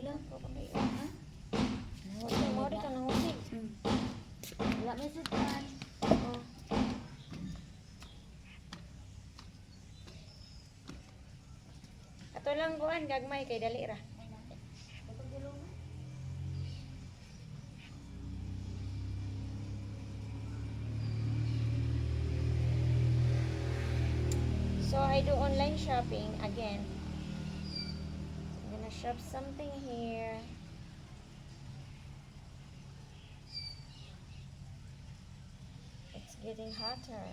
lang ko kami ha. Mo di ka nangusi. Wala may sudan. Oh. Ato lang kuan gagmay kay dali ra. So I do online shopping again. I'm gonna shop something here. It's getting hotter.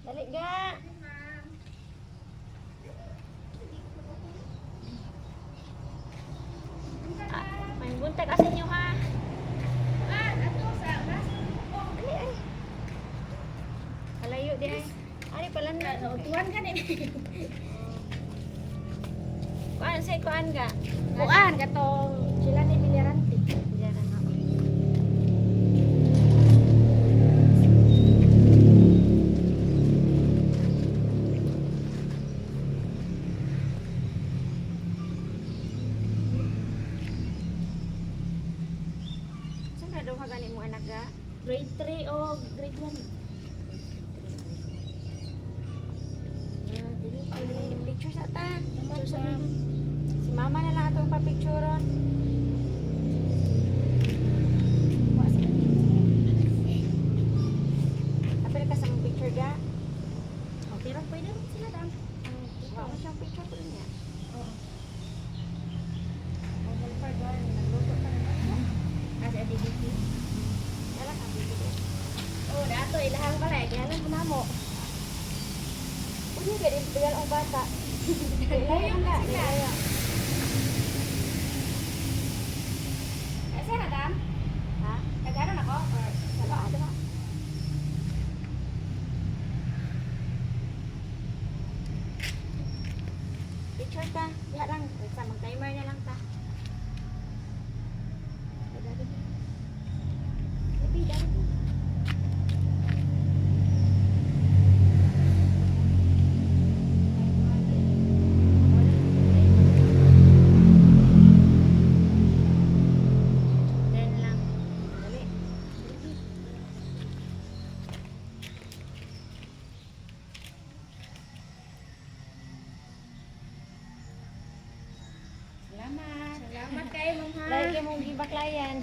Dali ga. May buntag sa inyo ha. Ato sa mas. Dali ay. Kalayo di ay. Ari pala na. Tuwan ka ni. Kuan say kuan ga. Kuan katong sila ni Biliranti. Diyan na ako. Saan ka daw ka gani mo anak ga? Grade 3 o grade 1. Picture sa ta. Picture sa mama. Si mama na lang atong pa-pictureon. Apel ka sa mong picture ga? Okay ra pwede rin sila dam. Ikaw mo siyang picture ko niya. Oo. Ang pa ga, nagluto ka na. Asa DDT. Wala kang bibili. Oh, dato ilahang pala kaya lang mo namo. Uy, gadi bigal ang bata. Layo na sila. layo. Asa na dam? Ha? Nagano nako or Wala, diba? Picture ta. Diha lang. Sa mag-timer na lang ta. Dali, dali. Then lang. Dali. Salamat. Salamat kay mama. Lagi mong gibaklayan.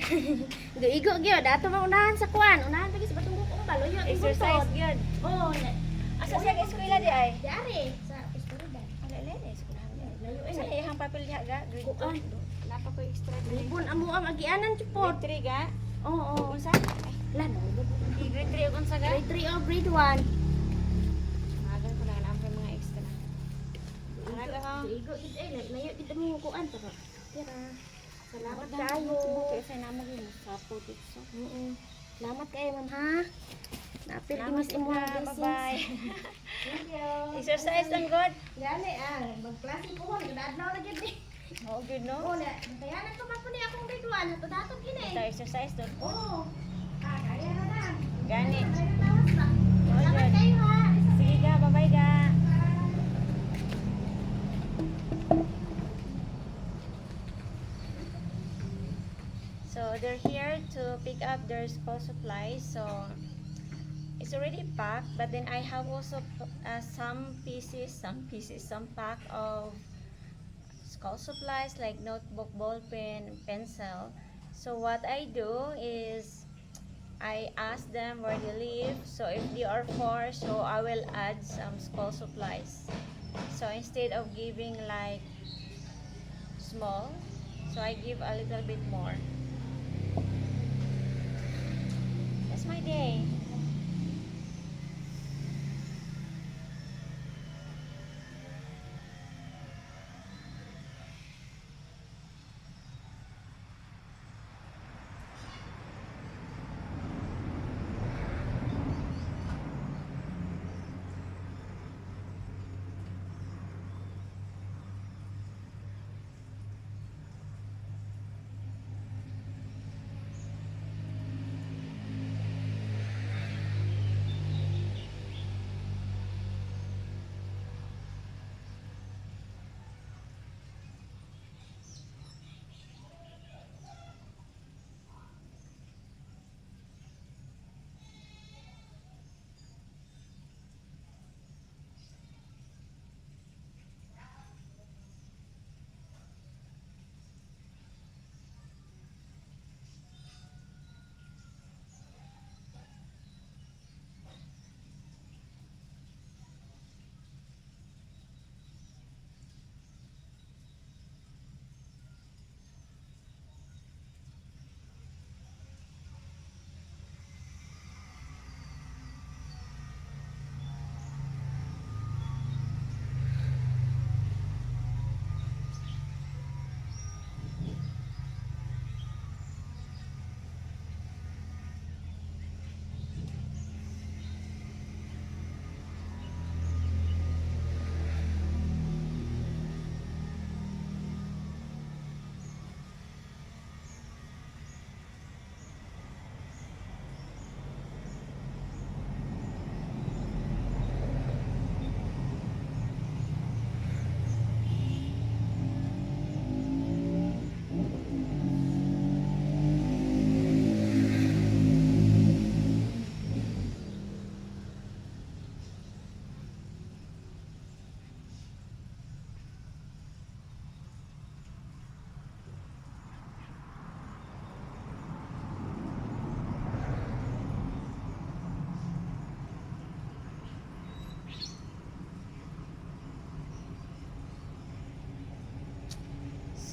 Igo gyud dato mo unahan sa kuan. Unahan pagi sa batong buko baloyo ang Exercise gyud. Oh, Asa siya eskwela di ay? Diari sa Estorban. Ala lele eskwelahan di. Layo Sa ini. iyang papel niya ga? Grade Kuan. 2. Napa ko extra grade. Libon amo ang agianan chupot. Grade 3 ga? Oo, oo. Unsa? Lan, Grade 3 ug unsa ga? grade 3 o grade 1. Magan ko lang ang mga extra. Igo gid ay layo gid mo kuan pero. Tira. Salamat Kayo. kayo. Kaya sa naman yun. Sapo dito. Salamat kayo, ma'am ha. Napil Salamat imis imo ka. blessings. Bye-bye. Thank you. Exercise lang good. Gani magklase po ko adlaw na gid ni. Oo, good no? Oh, kaya na tuman po ni akong grade 1 to datot kini. Ito exercise doon. Oh. Kaya na na. Gani. Salamat kayo ha. Sige ka. Bye-bye ka. So they're here to pick up their school supplies. So it's already packed, but then I have also some pack of school supplies like notebook, ball pen, pencil. So what I do is I ask them where they live. So if they are far, so I will add some school supplies. So instead of giving like small, so I give a little bit more. That's my day.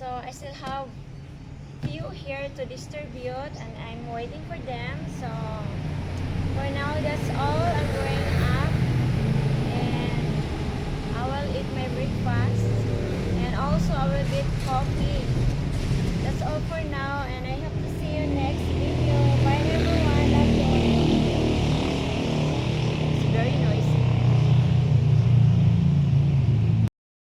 So I still have few here to distribute and I'm waiting for them. So for now that's all. I'm going up and I will eat my breakfast and also I will get coffee. That's all for now and I hope to see you next